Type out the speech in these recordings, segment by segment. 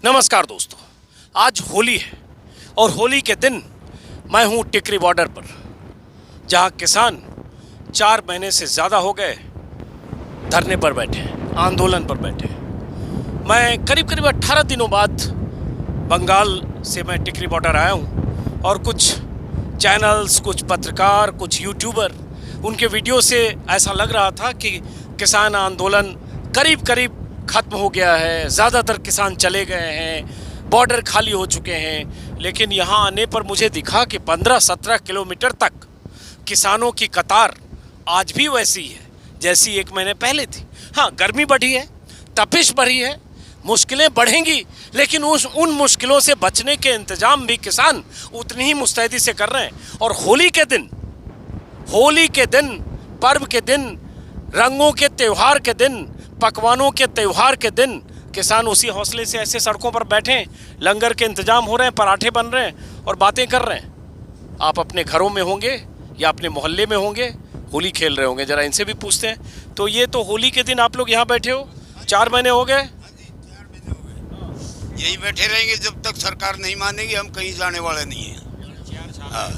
नमस्कार दोस्तों, आज होली है और होली के दिन मैं हूं टिकरी बॉर्डर पर, जहां किसान 4 महीने से ज़्यादा हो गए धरने पर बैठे हैं, आंदोलन पर बैठे हैं। मैं करीब 18 दिनों बाद बंगाल से मैं टिकरी बॉर्डर आया हूं और कुछ चैनल्स, कुछ पत्रकार, कुछ यूट्यूबर, उनके वीडियो से ऐसा लग रहा था कि किसान आंदोलन करीब ख़त्म हो गया है, ज़्यादातर किसान चले गए हैं, बॉर्डर खाली हो चुके हैं। लेकिन यहाँ आने पर मुझे दिखा कि 15-17 किलोमीटर तक किसानों की कतार आज भी वैसी है जैसी 1 महीने पहले थी। हाँ, गर्मी बढ़ी है, तपिश बढ़ी है, मुश्किलें बढ़ेंगी, लेकिन उन मुश्किलों से बचने के इंतज़ाम भी किसान उतनी ही मुस्तैदी से कर रहे हैं। और होली के दिन, पर्व के दिन, रंगों के त्यौहार के दिन, पकवानों के त्यौहार के दिन किसान उसी हौसले से ऐसे सड़कों पर बैठे, लंगर के इंतजाम हो रहे हैं, पराठे बन रहे हैं और बातें कर रहे हैं। आप अपने घरों में होंगे या अपने मोहल्ले में होंगे, होली खेल रहे होंगे, ज़रा इनसे भी पूछते हैं। तो ये तो होली के दिन आप लोग यहाँ बैठे हो, 4 महीने हो गए? यही बैठे रहेंगे जब तक सरकार नहीं मानेगी। हम कहीं जाने वाले नहीं हैं।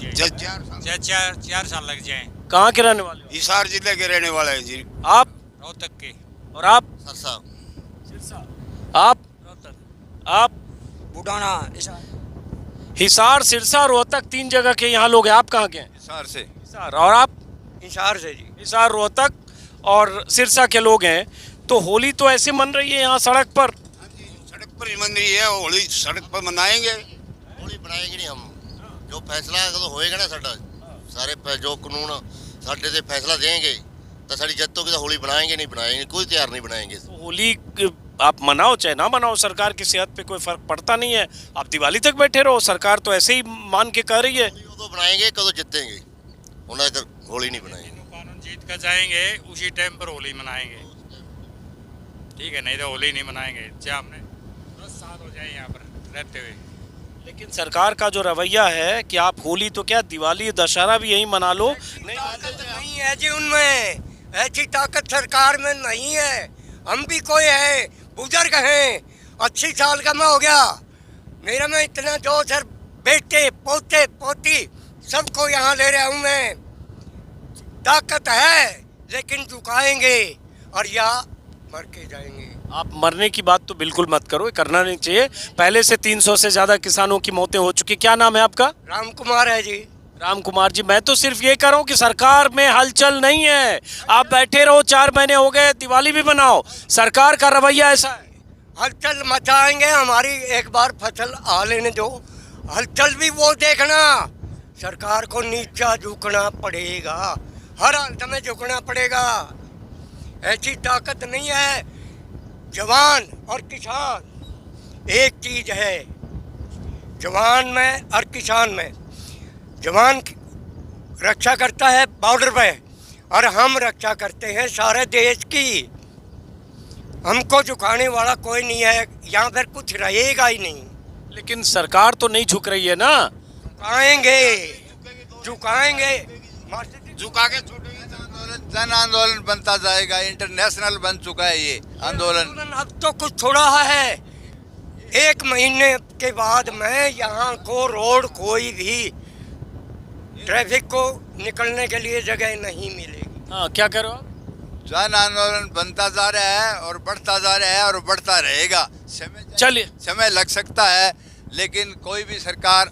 4 साल लग जाए। कहाँ के रहने वाले हो? हिसार जिले के रहने वाले हैं जी। आप? रोहतक के। और आप? सिरसा। आप? आप? बुढ़ाना। हिसार, सिरसा, रोहतक, 3 जगह के यहाँ लोग हैं। आप कहाँ के हैं? हिसार से। हिसार। और आप? हिसार से जी। हिसार, रोहतक और सिरसा के लोग हैं। तो होली तो ऐसे मन रही है यहाँ सड़क पर? सड़क पर ही मन रही है होली, सड़क पर मनाएंगे। होली बनाएंगे नहीं हम, जो फैसला तो होएगा ना साडा, सारे जो कानून साडे से फैसला देंगे तो साड़ी जत्तों की तो होली बनाएंगे नहीं बनाएंगे, कोई त्योहार नहीं बनाएंगे। तो होली आप मनाओ चाहे ना मनाओ, सरकार की सेहत पे कोई फर्क पड़ता नहीं है। आप दिवाली तक बैठे रहो, सरकार तो ऐसे ही मान के कह रही है। तो बनाएंगे कदों जीतेंगे, उन्हें इधर होली नहीं बनाएंगे। कानून जीत कर जाएंगे उसी टाइम पर होली मनाएंगे, ठीक है? नहीं तो होली नहीं मनाएंगे, चाहे हमने 10 साल हो जाए यहाँ पर रहते हुए। लेकिन सरकार का जो रवैया है कि आप होली तो क्या, दिवाली, दशहरा भी यहीं मना लो। नहीं है जी, उनमें ऐसी ताकत सरकार में नहीं है। हम भी कोई है, बुजुर्ग हैं, 80 साल का मैं हो गया, मेरे में इतना जोश है, बेटे पोते पोती सबको यहाँ ले रहा हूँ मैं। ताकत है लेकिन झुकाएंगे और या मर के जाएंगे। आप मरने की बात तो बिल्कुल मत करो, ये करना नहीं चाहिए। पहले से 300 से ज़्यादा किसानों की मौतें हो चुकी। क्या नाम है आपका? राम कुमार है जी। राम कुमार जी, मैं तो सिर्फ ये कह रहा हूँ कि सरकार में हलचल नहीं है। आप बैठे रहो, 4 महीने हो गए, दिवाली भी बनाओ, सरकार का रवैया ऐसा है। हलचल मचाएंगे, हमारी एक बार फसल आ लेने दो, हलचल भी वो देखना। सरकार को नीचा झुकना पड़ेगा, हर हालत में झुकना पड़ेगा। ऐसी ताकत नहीं है। जवान और किसान एक चीज है, जवान में और किसान में। जवान रक्षा करता है बॉर्डर पे और हम रक्षा करते हैं सारे देश की। हमको झुकाने वाला कोई नहीं है, यहाँ पर कुछ रहेगा ही नहीं। लेकिन सरकार तो नहीं झुक रही है ना। झुकाएंगे झुका के जन आंदोलन बनता जाएगा, इंटरनेशनल बन चुका है ये आंदोलन। अब तो कुछ थोड़ा है। 1 महीने के बाद मैं यहाँ को रोड कोई भी ट्रैफिक को निकलने के लिए जगह नहीं मिलेगी। हाँ, क्या करो आप? जन आंदोलन बनता जा रहा है और बढ़ता जा रहा है और बढ़ता रहेगा। चलिए, समय लग सकता है लेकिन कोई भी सरकार,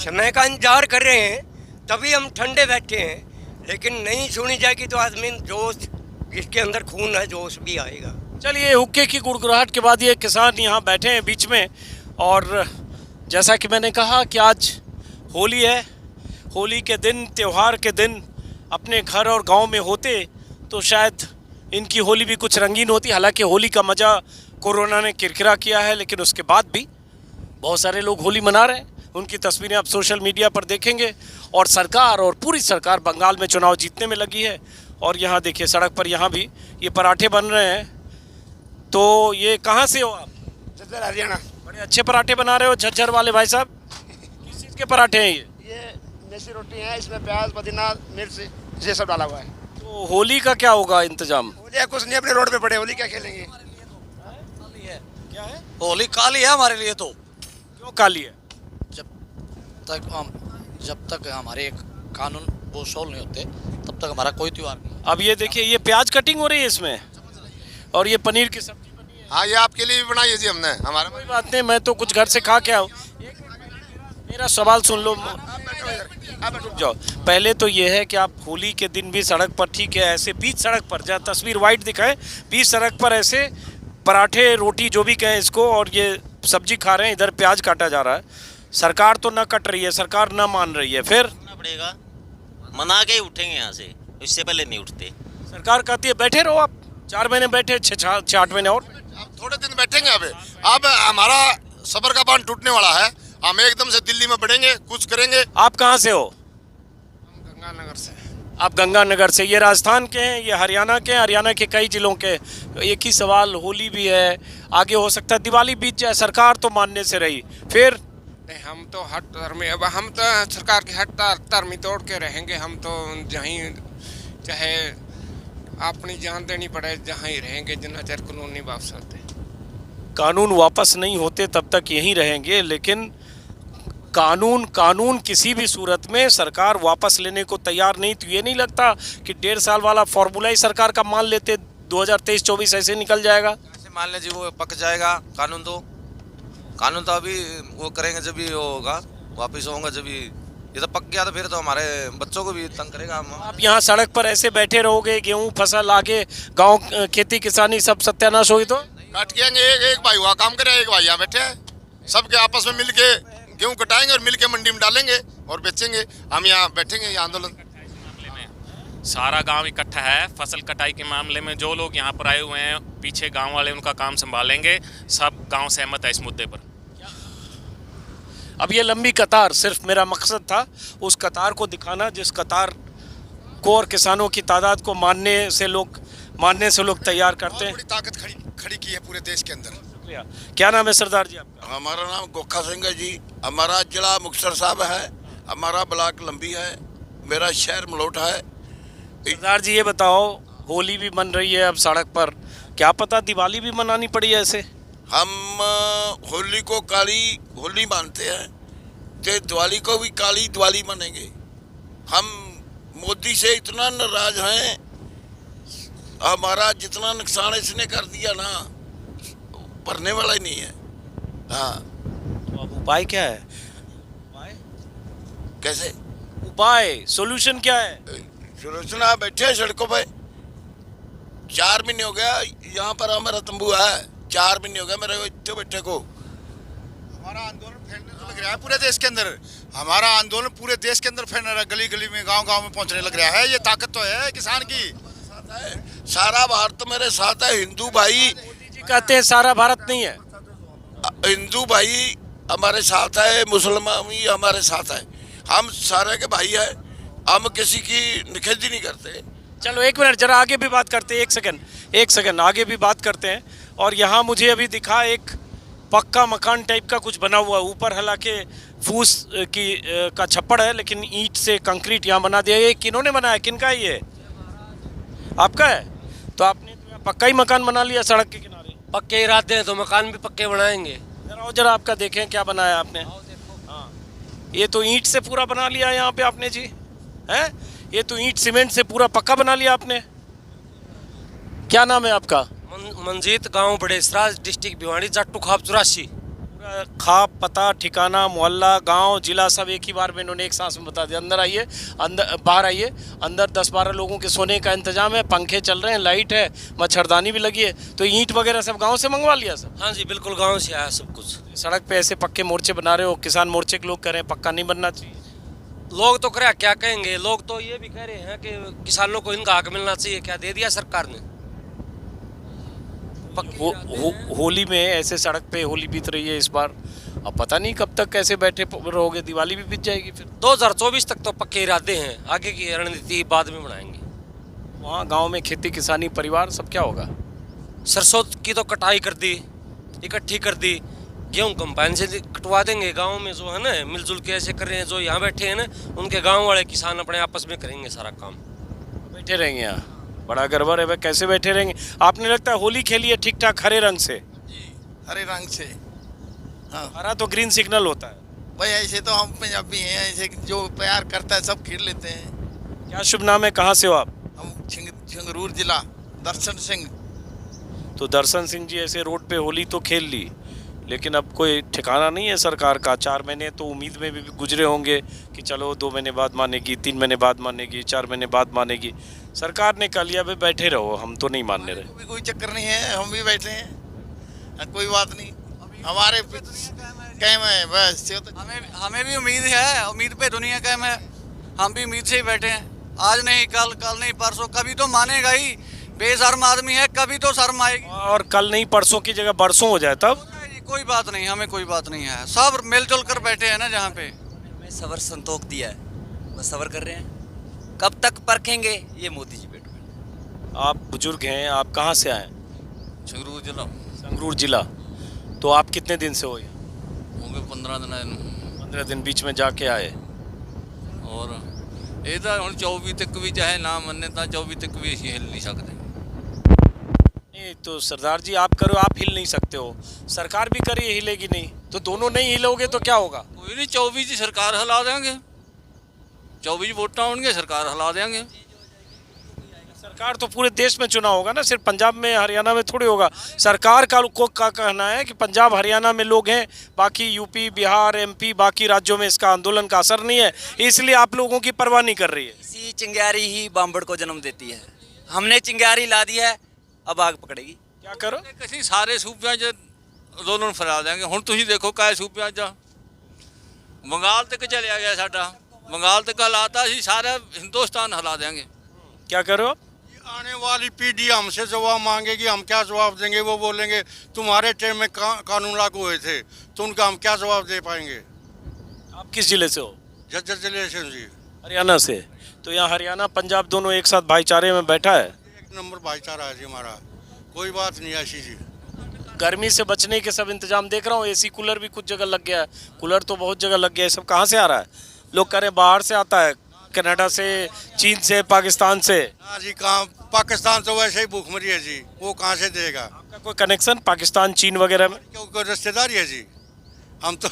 समय का इंतजार कर रहे हैं, तभी हम ठंडे बैठे हैं। लेकिन नहीं सुनी जाएगी तो आदमी जोश, जिसके अंदर खून है, जोश भी आएगा। चलिए, हुक्के की गुड़गुड़ाहट के बाद ये किसान यहाँ बैठे हैं बीच में। और जैसा कि मैंने कहा कि आज होली है, होली के दिन, त्यौहार के दिन अपने घर और गांव में होते तो शायद इनकी होली भी कुछ रंगीन होती। हालांकि होली का मज़ा कोरोना ने किरकिरा किया है, लेकिन उसके बाद भी बहुत सारे लोग होली मना रहे हैं। उनकी तस्वीरें आप सोशल मीडिया पर देखेंगे। और सरकार, और पूरी सरकार बंगाल में चुनाव जीतने में लगी है। और यहाँ देखिए सड़क पर यहाँ भी ये पराठे बन रहे हैं। तो ये कहाँ से हो आप? झज्जर, हरियाणा। बड़े अच्छे पराठे बना रहे हो झज्जर वाले भाई साहब। किस चीज़ के पराठे हैं ये? देसी रोटी है, इसमें प्याज, पुदीना, मिर्च ये सब डाला हुआ है। तो होली का क्या होगा इंतजाम? होली कुछ नहीं, अपने रोड पे पड़े, होली क्या खेलेंगे? क्या है? होली काली है हमारे लिए तो। क्यों काली है? जब तक हमारे कानून वो सोल्व नहीं होते तब तक हमारा कोई त्योहार नहीं। अब ये देखिए, ये प्याज कटिंग हो रही है इसमें, और ये पनीर की सब्जी बनी है। हाँ, ये आपके लिए भी बनाई है जी हमने। हमारे कोई बात नहीं, मैं तो कुछ घर से खा के आऊँ। मेरा सवाल सुन लो, रुक जाओ। पहले तो ये है कि आप होली के दिन भी सड़क पर, ठीक है, ऐसे बीच सड़क पर, जहाँ तस्वीर वाइट दिखाए, बीच सड़क पर ऐसे पराठे रोटी जो भी कहें इसको, और ये सब्जी खा रहे हैं, इधर प्याज काटा जा रहा है। सरकार तो ना कट रही है, सरकार ना मान रही है, फिर पड़ेगा, मना के ही उठेंगे यहाँ से, इससे पहले नहीं उठते। सरकार कहती है बैठे रहो आप, 4 महीने बैठे, 6-8 महीने और थोड़े दिन बैठेंगे। अब हमारा सबर का बांध टूटने वाला है। हम एकदम से दिल्ली में बढ़ेंगे, कुछ करेंगे। आप कहाँ से हो? गंगानगर से। आप गंगानगर से। ये राजस्थान के हैं, ये हरियाणा के हैं, हरियाणा के कई जिलों के। एक ही सवाल, होली भी है, आगे हो सकता है दिवाली बीत जाए, सरकार तो मानने से रही, फिर नहीं, हम तो हट धर्मी, अब हम तो सरकार की हट धर्मी तोड़ के रहेंगे। हम तो जहीं चाहे अपनी जान देनी पड़े, जहाँ ही रहेंगे, जितना चेर कानून नहीं वापस आते। कानून वापस नहीं होते तब तक यहीं रहेंगे, लेकिन कानून किसी भी सूरत में सरकार वापस लेने को तैयार नहीं। तो ये नहीं लगता कि 1.5 साल वाला फॉर्मूला ही सरकार का मान लेते, 2023-24 ऐसे निकल जाएगा? ऐसे मान लें जी, वो पक जाएगा कानून तो अभी वो करेंगे जब भी वो होगा, वापस होगा जब भी। ये तो पक गया तो फिर तो हमारे बच्चों को भी तंग करेगा। आप यहाँ सड़क पर ऐसे बैठे रहोगे, गेहूँ फसल आगे, गांव खेती किसानी सब सत्यानाश होगी तो काट के आएंगे। एक भाई वहाँ काम करे, एक भाई यहाँ बैठे हैं, सबके आपस में मिल के गेहूँ कटाएंगे और मिल के मंडी में डालेंगे और बेचेंगे। हम यहाँ बैठेंगे, ये आंदोलन। सारा गांव इकट्ठा है फसल कटाई के मामले में। जो लोग यहाँ पर आए हुए हैं, पीछे गांव वाले उनका काम संभालेंगे। सब गांव सहमत है इस मुद्दे पर। अब ये लंबी कतार, सिर्फ मेरा मकसद था उस कतार को दिखाना, जिस कतार को और किसानों की तादाद को मानने से लोग तैयार करते हैं। बड़ी ताकत खड़ी की है पूरे देश के अंदर। शुक्रिया। क्या नाम है सरदार जी आपका? हमारा नाम गोखा सिंह है जी। हमारा जिला मुक्तसर साहब है, हमारा ब्लॉक लंबी है, मेरा शहर मलोट है। सरदार जी ये बताओ, होली भी मन रही है अब सड़क पर, क्या पता दिवाली भी मनानी पड़ी है ऐसे? हम होली को काली होली मानते हैं, तो दिवाली को भी काली दिवाली मानेंगे। हम मोदी से इतना नाराज हैं, हमारा जितना नुकसान इसने कर दिया ना, भरने वाला ही नहीं है। हाँ, तो अब उपाय क्या है? कैसे उपाय, सॉल्यूशन क्या है? सुलोचना आप बैठे हैं सड़कों पे, 4 महीने हो गया यहाँ पर हमारा तंबू है, 4 महीने हो गया मेरे इतने बैठे को। हमारा आंदोलन फैलने तो लग रहा है पूरे देश के अंदर। हमारा आंदोलन पूरे देश के अंदर फैलने रहा, गली गली में, गांव गांव में पहुंचने लग रहा है। ये ताकत तो है किसान की। सारा भारत मेरे साथ है। हिंदू भाई, मोदी जी कहते हैं सारा भारत नहीं है। हिंदू भाई हमारे साथ है, मुसलमान भी हमारे साथ है, हम सारे के भाई है। हम किसी की निखेधी नहीं करते। चलो 1 मिनट, जरा आगे भी बात करते हैं, 1 सेकंड आगे भी बात करते हैं। और यहाँ मुझे अभी दिखा एक पक्का मकान टाइप का कुछ बना हुआ है, ऊपर हालांकि फूस का छप्पड़ है, लेकिन ईंट से कंक्रीट यहाँ बना दिया। ये किन्होंने बनाया, किनका है ये? आपका है? तो आपने तो पक्का ही मकान बना लिया सड़क के किनारे। पक्के इरादे हैं तो मकान भी पक्के बनाएंगे। जरा आपका देखें क्या बनाया आपने। हाँ, ये तो ईंट से पूरा बना लिया यहाँ पे आपने जी, हैं? ये तो ईंट सीमेंट से पूरा पक्का बना लिया आपने। क्या नाम है आपका? मंजीत, गांव बड़ेसरा, डिस्ट्रिक्ट भिवाड़ी, जट्टू खाप 84। पूरा खाप, पता, ठिकाना, मोहल्ला, गांव, जिला सब एक ही बार में इन्होंने एक सांस में बता दिया। अंदर आइए, अंदर बाहर आइए। अंदर 10-12 लोगों के सोने का इंतजाम है, पंखे चल रहे हैं, लाइट है, मच्छरदानी भी लगी है। तो ईंट वगैरह सब गांव से मंगवा लिया सब? हाँ जी बिल्कुल, गांव से आया सब कुछ। सड़क पे ऐसे पक्के मोर्चे बना रहे हो, किसान मोर्चे के लोग कह रहे हैं पक्का नहीं बनना चाहिए। लोग तो क्या कहेंगे, लोग तो ये भी कह रहे हैं कि किसानों को इनका हक मिलना चाहिए। क्या दे दिया सरकार ने? होली में ऐसे सड़क पे होली बीत रही है इस बार। अब पता नहीं कब तक कैसे बैठे रहोगे, दिवाली भी बीत जाएगी फिर। 2024 तक तो पक्के इरादे हैं, आगे की रणनीति बाद में बनाएंगे। वहाँ गांव में खेती किसानी परिवार सब क्या होगा? सरसों की तो कटाई कर दी, इकट्ठी कर दी, गेहूँ कंबाइन से कटवा देंगे। गांव में जो है ना, मिलजुल के ऐसे कर रहे हैं, जो यहाँ बैठे हैं ना, उनके गांव वाले किसान अपने आपस में करेंगे सारा काम। बैठे रहेंगे यहाँ, बड़ा गड़बड़ है भाई, कैसे बैठे रहेंगे? आपने लगता है होली खेली है ठीक ठाक हरे रंग से? हरे रंग से। हाँ हरा तो ग्रीन सिग्नल होता है। भाई ऐसे तो हम पंजाबी हैं, ऐसे जो प्यार करता है सब खेल लेते हैं। क्या शुभ नाम है, कहाँ से हो आप? हम संगरूर जिला, दर्शन सिंह। तो दर्शन सिंह जी, ऐसे रोड पे होली तो खेल ली, लेकिन अब कोई ठिकाना नहीं है सरकार का। 4 महीने तो उम्मीद में भी गुजरे होंगे कि चलो 2 महीने बाद मानेगी, 3 महीने बाद मानेगी, 4 महीने बाद मानेगी। सरकार ने कह लिया भाई बैठे रहो, हम तो नहीं मानने रहे। कोई चक्कर नहीं है, हम भी बैठे हैं, कोई बात नहीं। हमारे कायम है बस। हमें भी उम्मीद है, उम्मीद पे दुनिया कायम है। हम भी उम्मीद से ही बैठे हैं, आज नहीं कल, कल नहीं परसों, कभी तो मानेगा ही। बेशर्म आदमी है, कभी तो शर्म आएगी। और कल नहीं परसों की जगह बरसों हो जाए तब? कोई बात नहीं, हमें कोई बात नहीं है, सब मिलजुल कर बैठे हैं ना जहाँ पे। हमें सबर संतोष दिया है, बस सबर कर रहे हैं। कब तक परखेंगे ये मोदी जी बैठ। आप बुजुर्ग हैं, आप कहाँ से आए? संगरूर जिला। संगरूर जिला। तो आप कितने दिन से हो? होंगे 15 दिन। 15 दिन बीच में जाके आए। और ये तो हम 24 तक भी चाहे ना मन्ने तो 24 तक भी हिल नहीं सकते। नहीं तो सरदार जी आप करो, आप हिल नहीं सकते हो, सरकार भी करे हिलेगी नहीं, तो दोनों नहीं हिलोगे तो क्या होगा? कोई नहीं, 24 सरकार हिला देंगे, 24 वोट होंगे, सरकार हिला देंगे। सरकार तो पूरे देश में चुना होगा ना, सिर्फ पंजाब में हरियाणा में थोड़ी होगा। सरकार का कहना है कि पंजाब हरियाणा में लोग हैं, बाकी यूपी बिहार एमपी बाकी राज्यों में इसका आंदोलन का असर नहीं है, इसलिए आप लोगों की परवाह नहीं कर रही है। इसी चिंगारी ही बांबड़ को जन्म देती है। हमने चिंगारी ला दी है, अब आग पकड़ेगी। क्या करो? किसी सारे सूबे दोनों फैला देंगे। हुण तुसीं देखो काए सूबे बंगाल तक चलिया गया साडा, बंगाल तक हलाता ही सारा हिंदुस्तान हिला देंगे। क्या करो? आने वाली पीढ़ी हमसे जवाब मांगेगी, हम क्या जवाब देंगे? वो बोलेंगे तुम्हारे टाइम में कानून लागू हुए थे, तो उनका हम क्या जवाब दे पाएंगे? आप किस जिले से हो? झज्जर जिले से जी। हरियाणा से। तो यहाँ हरियाणा पंजाब दोनों एक साथ भाईचारे में बैठा है। एक नंबर भाईचारा है जी हमारा, कोई बात नहीं ऐसी जी। गर्मी से बचने के सब इंतजाम देख रहा हूँ, एसी कूलर भी कुछ जगह लग गया है, कूलर तो बहुत जगह लग गया है। सब कहाँ से आ रहा है? लोग कह रहे हैं बाहर से आता है, कनाडा से, चीन से, पाकिस्तान से। हाँ जी, कहाँ पाकिस्तान तो वैसे ही भूखमरी है जी, वो कहाँ से देगा? आपका कोई कनेक्शन पाकिस्तान चीन वगैरह में? कोई रिश्तेदारी है जी? हम तो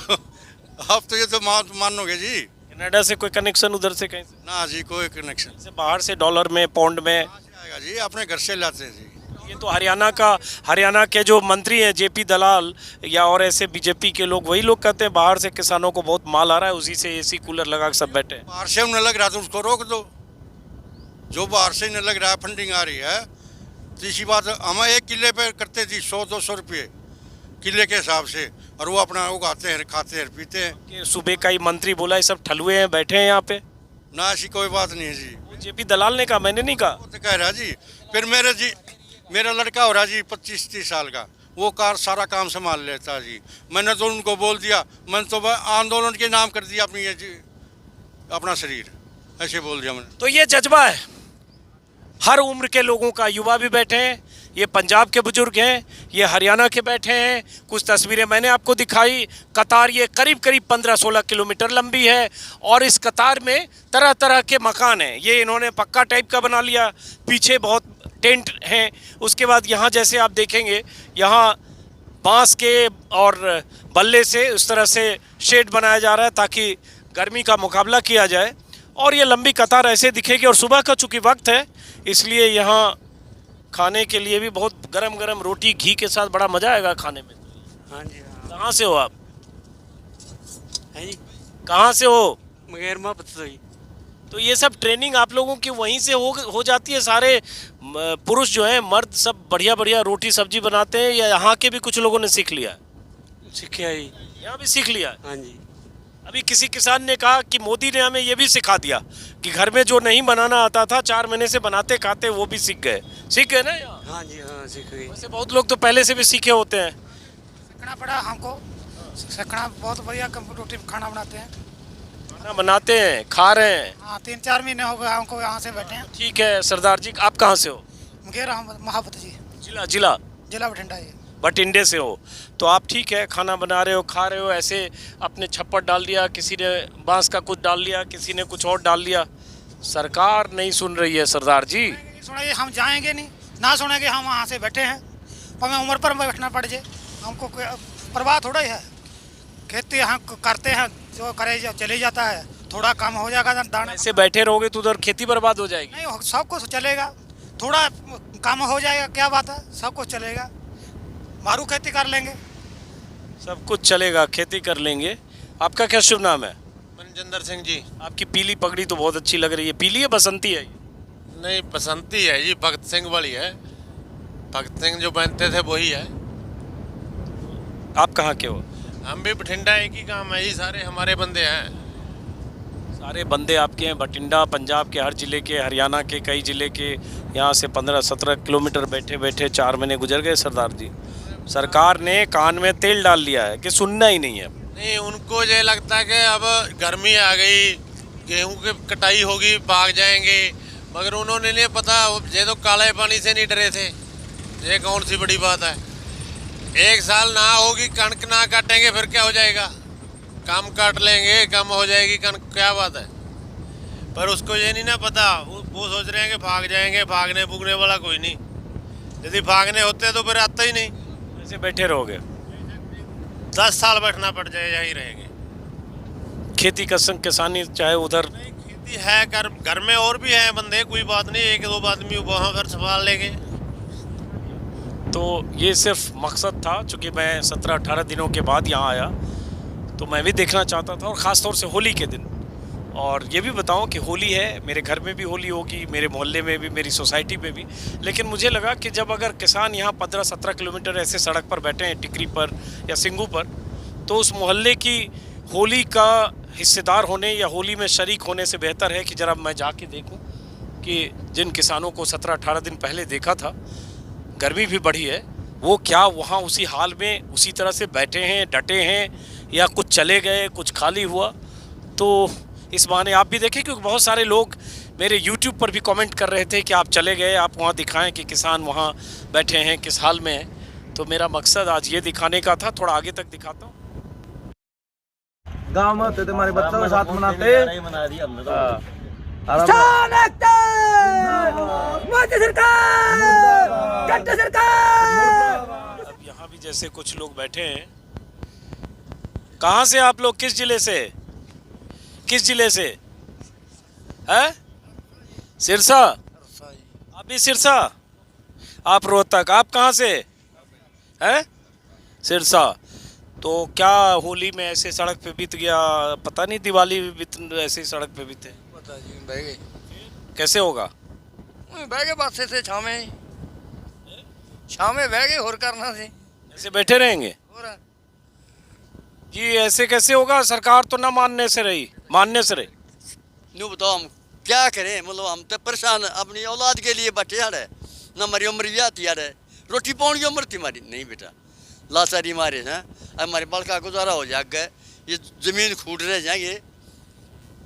आप तो ये तो मानोगे जी। कनाडा से कोई कनेक्शन उधर से कहीं से? ना जी, कोई कनेक्शन से बाहर से डॉलर में पाउंड में आएगा जी, अपने घर से लाते हैं जी। ये तो हरियाणा के जो मंत्री हैं जेपी दलाल या और ऐसे बीजेपी के लोग, वही लोग कहते हैं बाहर से किसानों को बहुत माल आ रहा है, उसी से एसी कूलर लगा के सब बैठे हैं। बाहर से उन्हें लग रहा तो उसको रोक दो, जो बाहर से नहीं लग रहा है फंडिंग आ रही है। तीसरी बात, हम 1 किले पे करते थी 100-200 रुपये किले के हिसाब से, और वो अपना उगाते हैं, खाते हैं, पीते हैं। सूबे का ही मंत्री बोला ये सब ठलुए हैं, बैठे हैं यहाँ पे। ना ऐसी कोई बात नहीं है जी, जेपी दलाल ने कहा, मैंने नहीं कहा। वो तो कह रहा जी। फिर मेरा लड़का हो रहा जी 25-30 साल का, वो सारा काम संभाल लेता जी। मैंने तो उनको बोल दिया, मैंने तो आंदोलन के नाम कर दिया अपनी अपना शरीर, ऐसे बोल दिया मैंने। तो ये जज्बा है हर उम्र के लोगों का। युवा भी बैठे हैं, ये पंजाब के बुजुर्ग हैं, ये हरियाणा के बैठे हैं। कुछ तस्वीरें मैंने आपको दिखाई। कतार ये करीब 15-16 किलोमीटर लंबी है, और इस कतार में तरह तरह के मकान हैं। ये इन्होंने पक्का टाइप का बना लिया, पीछे बहुत टेंट हैं। उसके बाद यहाँ जैसे आप देखेंगे, यहाँ बांस के और बल्ले से उस तरह से शेड बनाया जा रहा है ताकि गर्मी का मुकाबला किया जाए। और ये लंबी कतार ऐसे दिखेगी, और सुबह का चूँकि वक्त है इसलिए यहाँ खाने के लिए भी बहुत गरम गरम रोटी घी के साथ बड़ा मज़ा आएगा खाने में। हाँ जी। कहाँ से हो आप? हैं जी, कहाँ से हो? मगैर मोहब्बत से ही। तो ये सब ट्रेनिंग आप लोगों की वहीं से हो जाती है? सारे पुरुष जो हैं, मर्द, सब बढ़िया बढ़िया रोटी सब्जी बनाते हैं, या यहाँ के भी कुछ लोगों ने सीख लिया? सीखा ही। यहाँ भी सीख लिया? हाँ जी। अभी किसी किसान ने कहा कि मोदी ने हमें ये भी सिखा दिया कि घर में जो नहीं बनाना आता था 4 महीने से बनाते खाते वो भी सीख गए ना यहाँ? हाँ जी, हाँ सीख गए। वैसे बहुत लोग तो पहले से भी सीखे होते हैं। सीखना पड़ा हमको, सीखना बहुत बढ़िया रोटी खाना बनाते हैं। खाना बनाते हैं, खा रहे हैं। हाँ, 3-4 महीने हो गए हमको यहाँ से बैठे हैं। ठीक है सरदार जी, आप कहाँ से हो? मुगेर महापत जी। जिला बठिंडा जी। बठिंडे से हो। तो आप ठीक है, खाना बना रहे हो, खा रहे हो, ऐसे अपने छप्पर डाल दिया, किसी ने बांस का कुछ डाल लिया, किसी ने कुछ और डाल लिया। सरकार नहीं सुन रही है सरदार जी। सुनिए, हम जाएंगे नहीं, ना सुनेंगे, हम वहाँ से बैठे हैं, हमें उम्र पर बैठना पड़ जाए। हमको कोई परवाह थोड़ा ही है। खेती हम करते हैं, जो करे जो चले जाता है, थोड़ा कम हो जाएगा दाना। ऐसे बैठे रहोगे तो उधर खेती बर्बाद हो जाएगी। नहीं, सब कुछ चलेगा, थोड़ा कम हो जाएगा, क्या बात है, सब कुछ चलेगा। मारू खेती कर लेंगे, सब कुछ चलेगा, खेती कर लेंगे। आपका क्या शुभ नाम है? मनजिंदर सिंह जी। आपकी पीली पगड़ी तो बहुत अच्छी लग रही है। पीली है बसंती है? नहीं, बसंती है जी, भगत सिंह वाली है। भगत सिंह जो बनते थे वही है। आप कहाँ के हो? हम भी बठिंडा, एक ही काम है जी, सारे हमारे बंदे हैं। सारे बंदे आपके हैं? बठिंडा पंजाब के हर ज़िले के, हरियाणा के कई ज़िले के, यहाँ से 15-17 किलोमीटर बैठे बैठे 4 महीने गुजर गए सरदार जी। सरकार ने कान में तेल डाल लिया है कि सुनना ही नहीं है। नहीं, उनको ये लगता है कि अब गर्मी आ गई, गेहूं की कटाई होगी, भाग जाएंगे, मगर उन्होंने नहीं पता, ये तो काले पानी से नहीं डरे थे। ये कौन सी बड़ी बात है? एक साल ना होगी, कणक ना काटेंगे, फिर क्या हो जाएगा? कम काट लेंगे, कम हो जाएगी कणक, क्या बात है? पर उसको ये नहीं ना पता, वो सोच रहे हैं कि भाग जाएंगे, भागने भूगने वाला कोई नहीं। यदि भागने होते तो फिर आता ही नहीं। ऐसे बैठे रहोगे? 10 साल बैठना पड़ जाए, यही रहेंगे। खेती किसानी चाहे उधर खेती है, घर में और भी हैं बंदे, कोई बात नहीं, 1-2 आदमी वहाँ घर संभाल लेंगे। तो ये सिर्फ मकसद था, चूँकि मैं 17-18 दिनों के बाद यहाँ आया तो मैं भी देखना चाहता था, और ख़ास तौर से होली के दिन। और ये भी बताऊं कि होली है, मेरे घर में भी होली होगी, मेरे मोहल्ले में भी, मेरी सोसाइटी में भी। लेकिन मुझे लगा कि जब अगर किसान यहाँ 15-17 किलोमीटर ऐसे सड़क पर बैठे हैं, टिकरी पर या सिंगू पर, तो उस मोहल्ले की होली का हिस्सेदार होने या होली में शरीक होने से बेहतर है कि ज़रा मैं जाके देखूं कि जिन किसानों को 17-18 दिन पहले देखा था, गर्मी भी बढ़ी है, वो क्या वहाँ उसी हाल में उसी तरह से बैठे हैं, डटे हैं, या कुछ चले गए, कुछ खाली हुआ। तो इस बहाने आप भी देखें, क्योंकि बहुत सारे लोग मेरे YouTube पर भी कमेंट कर रहे थे कि आप चले गए, आप वहाँ दिखाएं कि किसान वहाँ बैठे हैं, किस हाल में हैं। तो मेरा मकसद आज ये दिखाने का था। थोड़ा आगे तक दिखाता हूँ। गाँव में होते थे, हमारे बच्चों के साथ मनाते। अब यहाँ भी जैसे कुछ लोग बैठे हैं। कहाँ से आप लोग? किस जिले से? किस जिले से है? सिरसा? आप भी सिरसा? आप रोहतक? आप कहाँ से है? सिरसा। तो क्या होली में ऐसे सड़क पे बीत गया? पता नहीं, दिवाली भी ऐसे सड़क पे बीते? पता जी, बह गए। कैसे होगा? बह गए, बस से छामे बह गए, और करना से ऐसे बैठे रहेंगे जी? ऐसे कैसे होगा? सरकार तो ना मानने से रही, मानने से रही। न्यू बताओ हम क्या करें? मतलब हम तो परेशान, अपनी औलाद के लिए बैठे यार है ना, हमारी उम्र भी आती यार है, रोटी पाने की उम्र थी हमारी नहीं बेटा, लाचारी मारे हैं। हमारे बाल का गुजारा हो जाएगा, ये जमीन खूट रह जाएंगे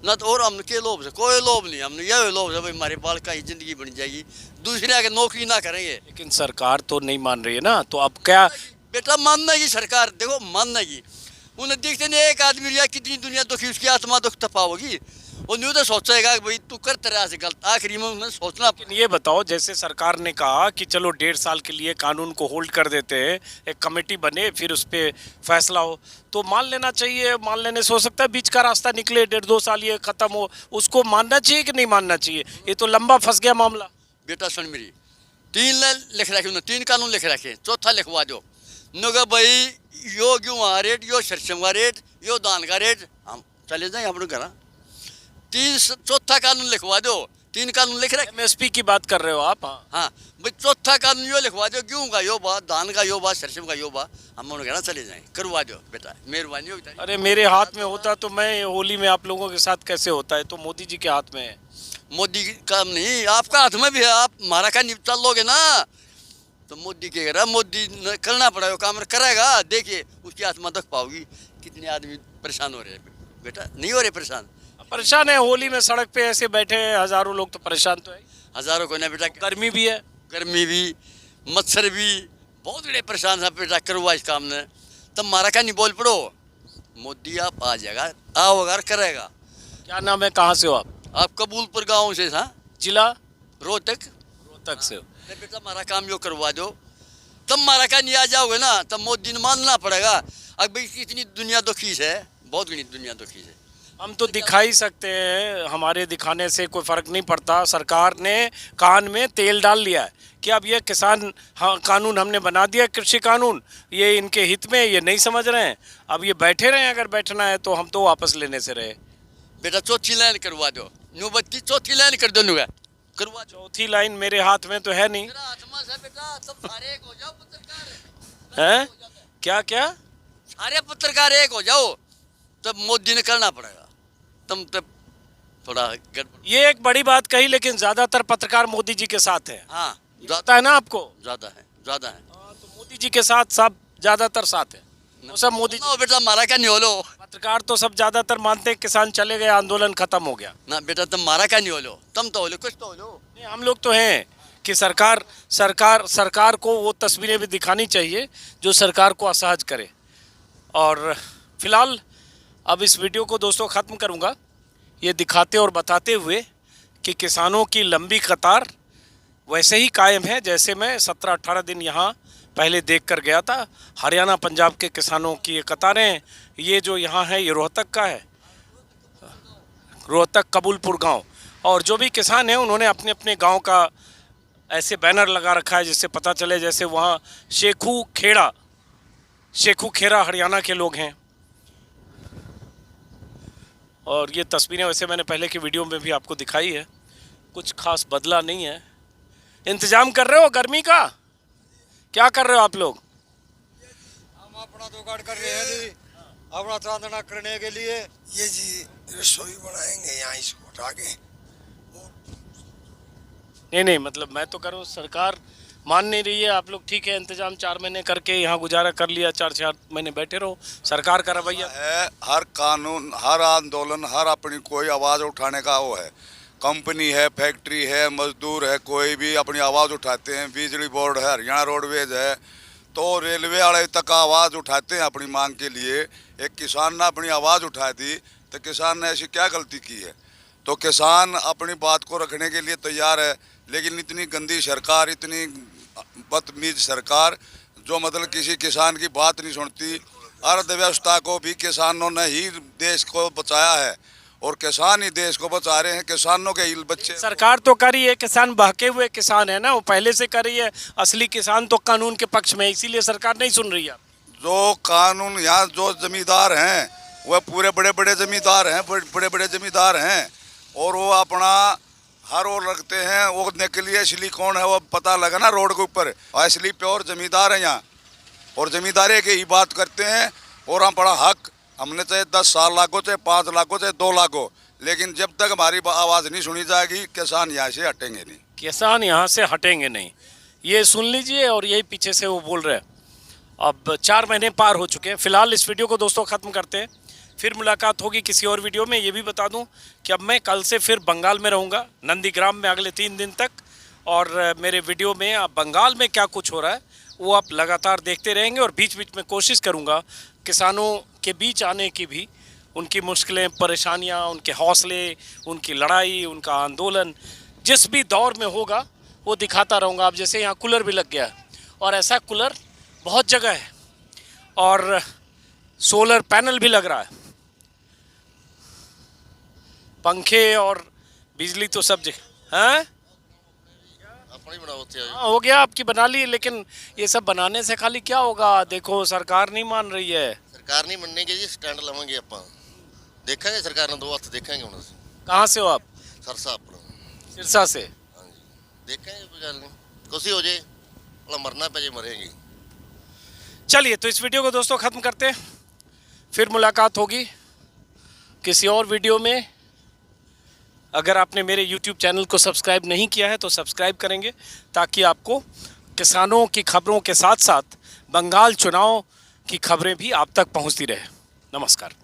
ना, तो और हम के लोभ से कोई लोभ नहीं, हमने यह लोभ है भाई हमारे बाल का ही जिंदगी बन जाएगी, दूसरे आगे नौकरी ना करेंगे। लेकिन सरकार तो नहीं मान रही है ना, तो अब क्या? बेटा मानना की सरकार, देखो मानना की, उन्हें देखते नहीं एक आदमी लिया, कितनी दुनिया दुखी, उसकी आत्मा दुख तपाओगी, वो न्यू तो सोचेगा कि भाई तू कर तरह से गलत, आखिरी में उन्हें सोचना। लेकिन ये बताओ, जैसे सरकार ने कहा कि चलो 1.5 साल के लिए कानून को होल्ड कर देते हैं, एक कमेटी बने, फिर उस पर फैसला हो, तो मान लेना चाहिए। मान लेने से हो सकता है बीच का रास्ता निकले, 1.5-2 साल ये खत्म हो, उसको मानना चाहिए कि नहीं मानना चाहिए? ये तो लंबा फंस गया मामला। बेटा सुन मेरी, 3 लिख रखे उन्होंने, 3 कानून लिख रखे, चौथा लिखवा दो नुगा भाई, यो गेहूँ रेट, यो सरसों का रेट, यो धान का रेट, हम चले जाए अपने घर। 3 कानून लिखवा दो, 3 कानून लिख रहे। MSP की बात कर रहे हो आप? हाँ भाई, 4था कानून यो लिखवा दो, गेहूँ का यो बा, धान का यो बा, सरसों का यो बा, हम उन्हें कहना चले जाएं, करवा दो बेटा, मेहरबानी होगी। अरे मेरे हाथ में होता तो मैं होली में आप लोगों के साथ कैसे होता है? तो मोदी जी के हाथ में है। मोदी का नहीं, आपका हाथ में भी है, आप हमारा का निपटा लोगे ना, तो मोदी के कह रहा, मोदी करना पड़ेगा काम, करेगा, देखिए उसकी आत्मा तक पाओगी। कितने आदमी परेशान हो रहे हैं बेटा, नहीं हो रहे परेशान? परेशान है, होली में सड़क पे ऐसे बैठे हैं हजारों लोग, तो परेशान तो है। हजारों को ना बेटा, गर्मी भी है, गर्मी भी, मच्छर भी, बहुत बड़े परेशान है बेटा, करवा इस काम ने, तब हमारा का नहीं बोल पड़ो, मोदी आप आ जाएगा, आओ अगर करेगा। क्या नाम है? कहाँ से हो आप? आप कबूलपुर गाँव से? हाँ, जिला रोहतक। रोहतक से हो? बेटा हमारा काम यो करवा दो, तुम मारा का नहीं आ जाओगे ना तब मोदी ने मानना पड़ेगा। अब भाई कितनी दुनिया दुखी है, बहुत घनी दुनिया दुखी है। हम तो दिखा ही सकते हैं, हमारे दिखाने से कोई फ़र्क नहीं पड़ता। सरकार ने कान में तेल डाल लिया है कि अब ये किसान कानून हमने बना दिया, कृषि कानून, ये इनके हित में, ये नहीं समझ रहे हैं। अब ये बैठे रहे, अगर बैठना है तो हम तो वापस लेने से रहे। बेटा चौथी लाइन करवा दो, नौबत्ती चौथी लाइन कर दो, करवा। चौथी लाइन मेरे हाथ में तो है नहीं। बेटा तुम सारे एक हो जाओ पत्रकार। हैं? क्या क्या? सारे पत्रकार एक हो जाओ, तब मोदी ने करना पड़ेगा। तुम तब थोड़ा ये एक बड़ी बात कही, लेकिन ज्यादातर पत्रकार मोदी जी के साथ हैं। हाँ, पता है ना आपको? ज्यादा है, ज्यादा है। तो मोदी जी के साथ सब ज्यादातर साथ है, वो सब मोदी जी। बेटा मारा क्या नहीं होलो, पत्रकार तो सब ज्यादातर मानते हैं किसान चले गए, आंदोलन खत्म हो गया ना। बेटा तुम मारा क्या नहीं होलो, तुम तो होलो, कुछ तो होलो। नहीं, हम लोग तो हैं कि सरकार को वो तस्वीरें भी दिखानी चाहिए जो सरकार को असहज करे। और फिलहाल अब इस वीडियो को दोस्तों ख़त्म करूंगा ये दिखाते और बताते हुए कि किसानों की लंबी कतार वैसे ही कायम है जैसे मैं 17-18 दिन यहाँ पहले देख कर गया था। हरियाणा पंजाब के किसानों की ये कतारें, ये जो यहाँ है ये रोहतक का है, रोहतक कबूलपुर गांव। और जो भी किसान हैं उन्होंने अपने अपने गांव का ऐसे बैनर लगा रखा है जिससे पता चले जैसे वहाँ शेखू खेड़ा हरियाणा के लोग हैं। और ये तस्वीरें वैसे मैंने पहले की वीडियो में भी आपको दिखाई है, कुछ खास बदला नहीं है। इंतजाम कर रहे हो गर्मी का? क्या कर रहे हो आप लोग? हम अपना जुगाड़ कर रहे हैं जी, अपना चांदना करने के लिए। ये जी रसोई बनाएंगे यहाँ इसको हटा के। नहीं, मतलब मैं तो करूँ, सरकार मान नहीं रही है। आप लोग ठीक है इंतजाम 4 महीने करके यहाँ गुजारा कर लिया, 4 महीने बैठे रहो। सरकार का रवैया है, हर कानून, हर आंदोलन, हर अपनी कोई आवाज़ उठाने का वो है। कंपनी है, फैक्ट्री है, मजदूर है, कोई भी अपनी आवाज़ उठाते हैं। बिजली बोर्ड है, हरियाणा रोडवेज है, तो रेलवे वाले तक आवाज़ उठाते हैं अपनी मांग के लिए। एक किसान ने अपनी आवाज़ उठा दी तो किसान ने ऐसी क्या गलती की है? तो किसान अपनी बात को रखने के लिए तैयार है, लेकिन इतनी गंदी सरकार, इतनी बदतमीज सरकार जो मतलब किसी किसान की बात नहीं सुनती। अर्थव्यवस्था को भी किसानों ने ही देश को बचाया है और किसान ही देश को बचा रहे हैं। किसानों के बच्चे, सरकार तो कर रही है, किसान बहके हुए किसान है ना, वो पहले से कर रही है। असली किसान तो कानून के पक्ष में है, इसीलिए सरकार नहीं सुन रही है। जो कानून, यहाँ जो जमींदार हैं वह पूरे बड़े बड़े जमींदार हैं, बड़े बड़े जमींदार हैं, और वो अपना हर वो रखते हैं। वो के लिए असली कौन है वो पता लगा ना रोड के ऊपर। असली प्योर जमींदार है यहाँ, और जमींदारी की ही बात करते हैं। और हम बड़ा हक, हमने चाहे 10 साल लागो, चाहे 5 लागो, चाहे 2 लागो, लेकिन जब तक हमारी आवाज़ नहीं सुनी जाएगी किसान यहाँ से हटेंगे नहीं। किसान यहाँ से हटेंगे नहीं, ये सुन लीजिए। और यही पीछे से वो बोल रहे हैं। अब 4 महीने पार हो चुके हैं। फिलहाल इस वीडियो को दोस्तों ख़त्म करते हैं, फिर मुलाकात होगी किसी और वीडियो में। ये भी बता दूं कि अब मैं कल से फिर बंगाल में रहूंगा, नंदीग्राम में अगले 3 दिन तक। और मेरे वीडियो में अब बंगाल में क्या कुछ हो रहा है वो आप लगातार देखते रहेंगे। और बीच बीच में कोशिश करूंगा किसानों के बीच आने की भी, उनकी मुश्किलें, परेशानियां, उनके हौसले, उनकी लड़ाई, उनका आंदोलन जिस भी दौर में होगा वो दिखाता रहूँगा। अब जैसे यहाँ कूलर भी लग गया है, और ऐसा कूलर बहुत जगह है, और सोलर पैनल भी लग रहा है, पंखे और बिजली तो सब जगह है। हो गया आपकी बना ली, लेकिन ये सब बनाने से खाली क्या होगा? देखो सरकार नहीं मान रही है। सरकार नहीं मनने के जी स्टैंड लवेंगे आप, देखेंगे सरकार ने 2 हफ्ते देखेंगे हम। कहाँ से हो आप? सरसा, सिरसा से। हाँ जी, देखेंगे, कोई गल नहीं, कुछ हो जाए, मरना पे जे मरेंगे। चलिए तो इस वीडियो को दोस्तों ख़त्म करते हैं, फिर मुलाकात होगी किसी और वीडियो में। अगर आपने मेरे YouTube चैनल को सब्सक्राइब नहीं किया है तो सब्सक्राइब करेंगे, ताकि आपको किसानों की खबरों के साथ साथ बंगाल चुनाव की खबरें भी आप तक पहुंचती रहे। नमस्कार।